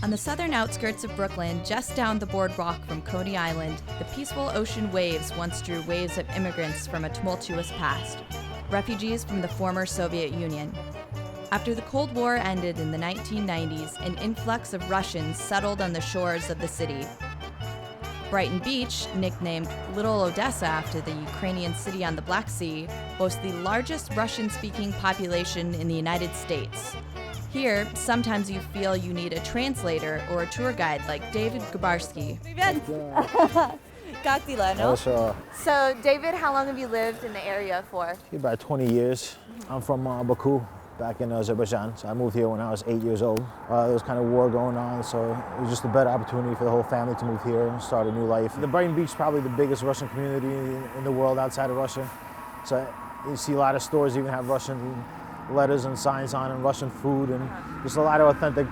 On the southern outskirts of Brooklyn, just down the boardwalk from Coney Island, the peaceful ocean waves once drew waves of immigrants from a tumultuous past, refugees from the former Soviet Union. After the Cold War ended in the 1990s, an influx of Russians settled on the shores of the city. Brighton Beach, nicknamed Little Odessa after the Ukrainian city on the Black Sea, boasts the largest Russian-speaking population in the United States. Here, sometimes you feel you need a translator or a tour guide like Dave Garbarskiy. Как дела, no? So, David, how long have you lived in the area for? About 20 years. I'm from Baku, back in Azerbaijan. So I moved here when I was 8 years old. There was kind of war going on, so it was just a better opportunity for the whole family to move here and start a new life. The Brighton Beach is probably the biggest Russian community in the world outside of Russia. So you see a lot of stores even have Russian letters and signs on and Russian food and just a lot of authentic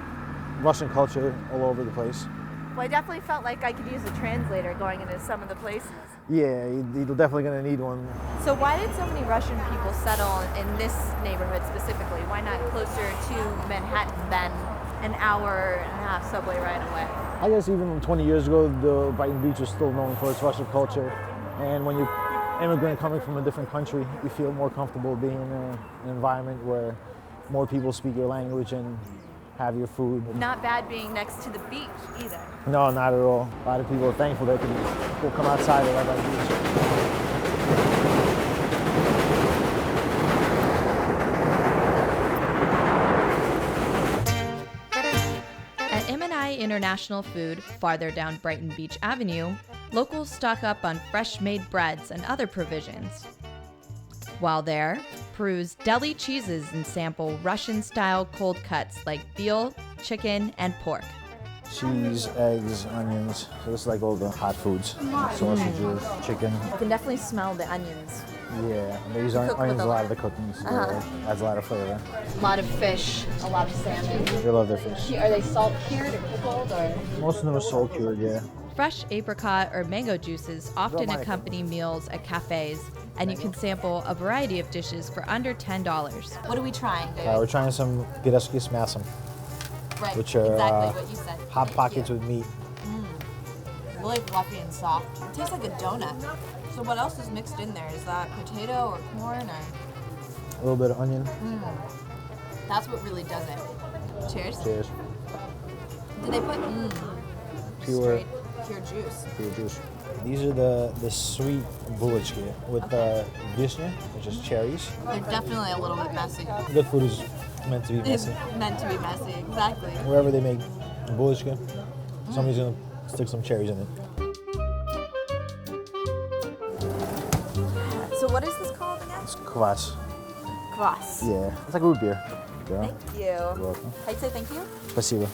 Russian culture all over the place. Well, I definitely felt like I could use a translator going into some of the places. Yeah, you're definitely going to need one. So why did so many Russian people settle in this neighborhood specifically? Why not closer to Manhattan than an hour and a half subway ride away? I guess even 20 years ago, the Brighton Beach was still known for its Russian culture. And when you're an immigrant coming from a different country, you feel more comfortable being in an environment where more people speak your language and have your food. Not bad being next to the beach either. No, not at all. A lot of people are thankful they can go come outside and by the beach. At Immigrant International Food, farther down Brighton Beach Avenue, locals stock up on fresh-made breads and other provisions. While there, peruse deli cheeses and sample Russian-style cold cuts like veal, chicken, and pork. Cheese, eggs, onions. So this is like all the hot foods. Sausages, chicken. I can definitely smell the onions. Yeah, they use onions a lot of the cooking, so adds a lot of flavor. A lot of fish, a lot of salmon. They love their fish. Are they salt cured or pickled or? Most of them are salt cured, yeah. Fresh apricot or mango juices often accompany meals at cafes, and you can sample a variety of dishes for under $10. What are we trying, Dave? We're trying some pir-oj-ki smasem, Right, which are exactly what you said. hot pockets with meat. Really fluffy and soft. It tastes like a donut. So what else is mixed in there? Is that potato or corn or? A little bit of onion. That's what really does it. Cheers. Cheers. Did they put Pure juice? Pure juice. These are the sweet bulочки with vishnya, which is cherries. They're definitely a little bit messy. Good food is meant to be It's messy. meant to be messy, exactly. Wherever they make bulочки, somebody's gonna stick some cherries in it. So what is this called again? It's kvass. Kvass. Yeah, it's like root beer. Yeah. Thank you. You're welcome. How do you say thank you? Spasibo.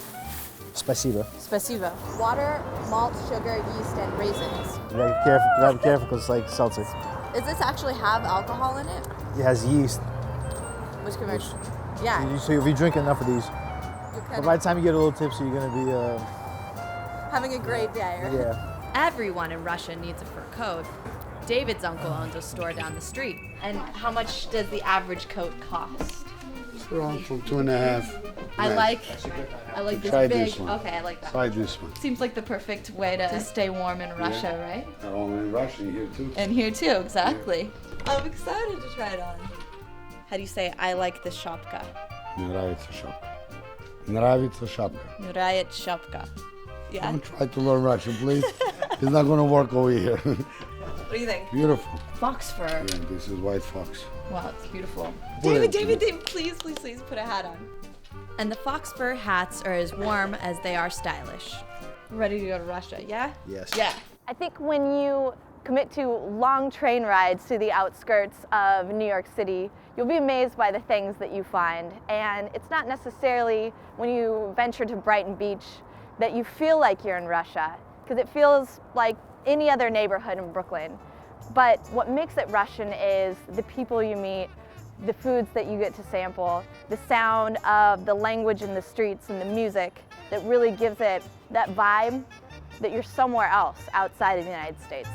Spasibo. Spasibo. Water, malt, sugar, yeast, and raisins. You gotta be careful because it's like seltzer. Does this actually have alcohol in it? It has yeast. Which can yeah. So if you drink enough of these, You're but kind by of the time you get a little tipsy, you're gonna be, having a great day, right? yeah. Everyone in Russia needs a fur coat. David's uncle owns a store down the street. And how much does the average coat cost? It's around from 2.5. I like this Try big. this one. Okay, I like that. Try this one. Seems like the perfect way to stay warm in Russia, right? Not only in Russia, here too. And here too, exactly. I'm excited to try it on. How do you say I like this shopka? Нравится шапка. Нравится шапка. Nurayet shopka. Yeah. Don't try to learn Russian, please. It's not going to work over here. What do you think? Beautiful. Fox fur. Yeah, this is white fox. Wow, it's beautiful. David, David, please put a hat on. And the fox fur hats are as warm as they are stylish. Ready to go to Russia, yeah? Yes. Yeah. I think when you commit to long train rides to the outskirts of New York City, you'll be amazed by the things that you find. And it's not necessarily when you venture to Brighton Beach that you feel like you're in Russia, because it feels like any other neighborhood in Brooklyn. But what makes it Russian is the people you meet, the foods that you get to sample, the sound of the language in the streets and the music that really gives it that vibe that you're somewhere else outside of the United States.